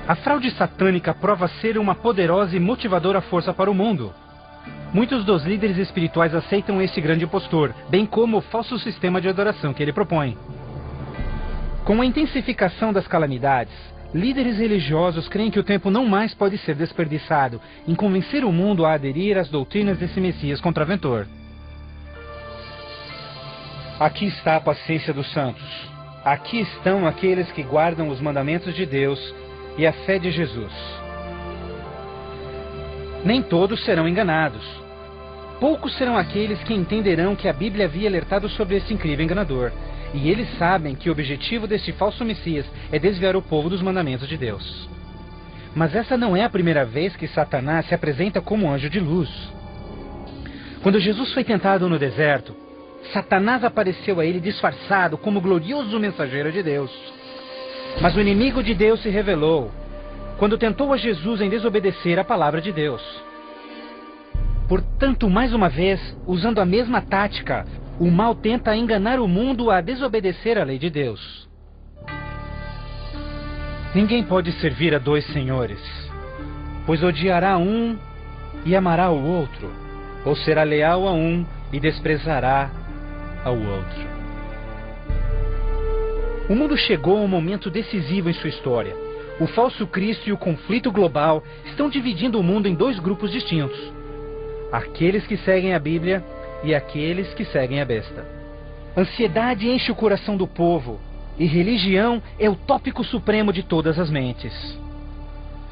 A fraude satânica prova ser uma poderosa e motivadora força para o mundo. Muitos dos líderes espirituais aceitam este grande impostor, bem como o falso sistema de adoração que ele propõe. Com a intensificação das calamidades, líderes religiosos creem que o tempo não mais pode ser desperdiçado em convencer o mundo a aderir às doutrinas desse Messias contraventor. Aqui está a paciência dos santos. Aqui estão aqueles que guardam os mandamentos de Deus e a fé de Jesus. Nem todos serão enganados. Poucos serão aqueles que entenderão que a Bíblia havia alertado sobre esse incrível enganador. E eles sabem que o objetivo deste falso Messias é desviar o povo dos mandamentos de Deus. Mas essa não é a primeira vez que Satanás se apresenta como anjo de luz. Quando Jesus foi tentado no deserto, Satanás apareceu a ele disfarçado como glorioso mensageiro de Deus. Mas o inimigo de Deus se revelou quando tentou a Jesus em desobedecer a palavra de Deus. Portanto, mais uma vez, usando a mesma tática, o mal tenta enganar o mundo a desobedecer a lei de Deus. Ninguém pode servir a dois senhores, pois odiará um e amará o outro, ou será leal a um e desprezará ao outro. O mundo chegou a um momento decisivo em sua história. O falso Cristo e o conflito global estão dividindo o mundo em dois grupos distintos: aqueles que seguem a Bíblia e aqueles que seguem a besta. Ansiedade enche o coração do povo, e religião é o tópico supremo de todas as mentes.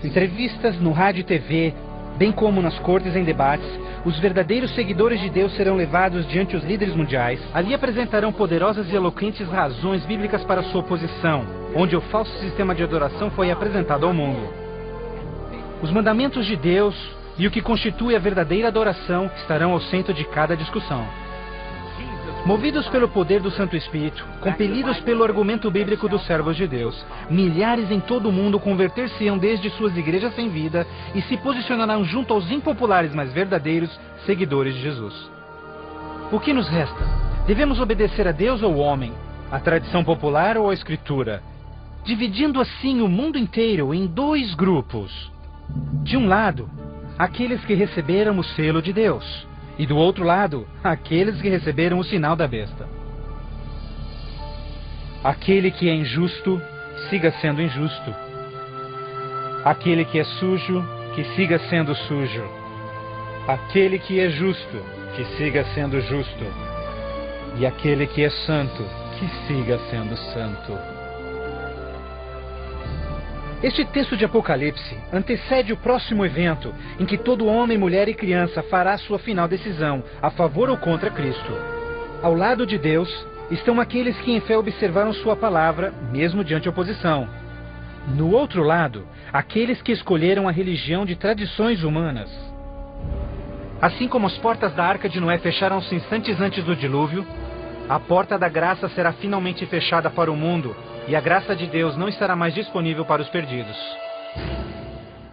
Entrevistas no rádio e TV, bem como nas cortes em debates, os verdadeiros seguidores de Deus serão levados diante os líderes mundiais. Ali apresentarão poderosas e eloquentes razões bíblicas para sua oposição, onde o falso sistema de adoração foi apresentado ao mundo. Os mandamentos de Deus e o que constitui a verdadeira adoração estarão ao centro de cada discussão. Movidos pelo poder do Santo Espírito, compelidos pelo argumento bíblico dos servos de Deus, milhares em todo o mundo converter-se-ão desde suas igrejas sem vida e se posicionarão junto aos impopulares, mas verdadeiros seguidores de Jesus. O que nos resta? Devemos obedecer a Deus ou ao homem, à tradição popular ou à Escritura, dividindo assim o mundo inteiro em dois grupos. De um lado, aqueles que receberam o selo de Deus, e do outro lado, aqueles que receberam o sinal da besta. Aquele que é injusto, siga sendo injusto. Aquele que é sujo, que siga sendo sujo. Aquele que é justo, que siga sendo justo. E aquele que é santo, que siga sendo santo. Este texto de Apocalipse antecede o próximo evento em que todo homem, mulher e criança fará sua final decisão, a favor ou contra Cristo. Ao lado de Deus estão aqueles que em fé observaram sua palavra, mesmo diante oposição. No outro lado, aqueles que escolheram a religião de tradições humanas. Assim como as portas da Arca de Noé fecharam-se instantes antes do dilúvio, a porta da graça será finalmente fechada para o mundo, e a graça de Deus não estará mais disponível para os perdidos.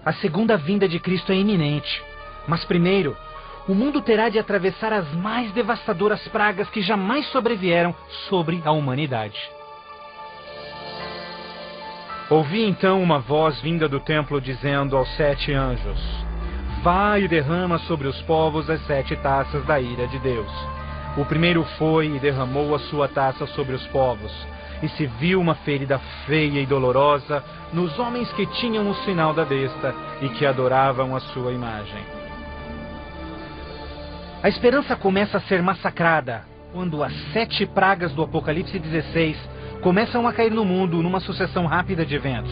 A segunda vinda de Cristo é iminente, mas primeiro, o mundo terá de atravessar as mais devastadoras pragas que jamais sobrevieram sobre a humanidade. Ouvi então uma voz vinda do templo dizendo aos 7 anjos: vai e derrama sobre os povos as 7 taças da ira de Deus. O primeiro foi e derramou a sua taça sobre os povos, e se viu uma ferida feia e dolorosa nos homens que tinham o sinal da besta e que adoravam a sua imagem. A esperança começa a ser massacrada quando as 7 pragas do Apocalipse 16 começam a cair no mundo numa sucessão rápida de eventos.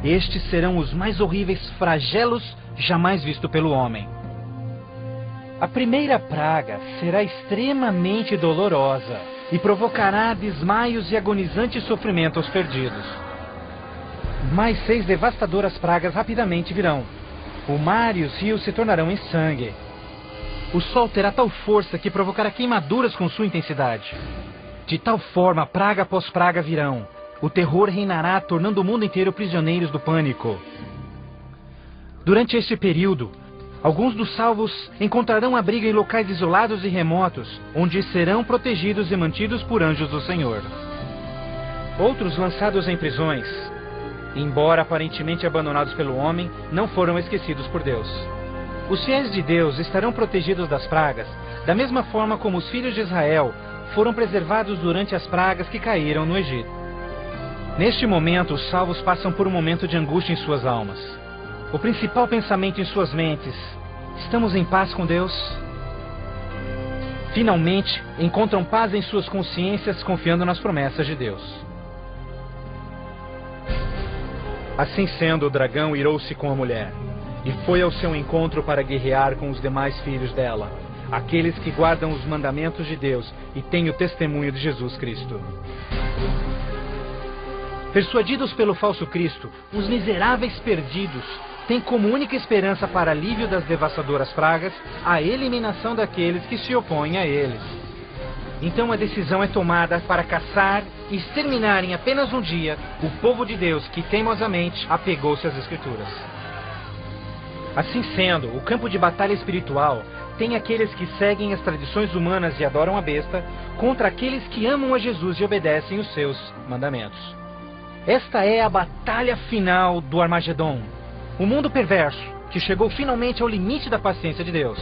Estes serão os mais horríveis flagelos jamais vistos pelo homem. A primeira praga será extremamente dolorosa e provocará desmaios e agonizante sofrimento aos perdidos. Mais 6 devastadoras pragas rapidamente virão. O mar e os rios se tornarão em sangue. O sol terá tal força que provocará queimaduras com sua intensidade. De tal forma, praga após praga virão. O terror reinará, tornando o mundo inteiro prisioneiros do pânico. Durante este período, Alguns dos salvos encontrarão abrigo em locais isolados e remotos, onde serão protegidos e mantidos por anjos do Senhor. Outros, lançados em prisões, embora aparentemente abandonados pelo homem, não foram esquecidos por Deus. Os fiéis de Deus estarão protegidos das pragas, da mesma forma como os filhos de Israel foram preservados durante as pragas que caíram no Egito. Neste momento, os salvos passam por um momento de angústia em suas almas. O principal pensamento em suas mentes: estamos em paz com Deus? Finalmente, encontram paz em suas consciências, confiando nas promessas de Deus. Assim sendo, o dragão irou-se com a mulher, e foi ao seu encontro para guerrear com os demais filhos dela, aqueles que guardam os mandamentos de Deus e têm o testemunho de Jesus Cristo. Persuadidos pelo falso Cristo, os miseráveis perdidos têm como única esperança para alívio das devastadoras pragas a eliminação daqueles que se opõem a eles. Então a decisão é tomada para caçar e exterminar em apenas um dia o povo de Deus que teimosamente apegou-se às Escrituras. Assim sendo, o campo de batalha espiritual tem aqueles que seguem as tradições humanas e adoram a besta, contra aqueles que amam a Jesus e obedecem os seus mandamentos. Esta é a batalha final do Armagedon, o mundo perverso que chegou finalmente ao limite da paciência de Deus.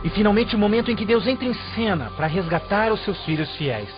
E finalmente o momento em que Deus entra em cena para resgatar os seus filhos fiéis.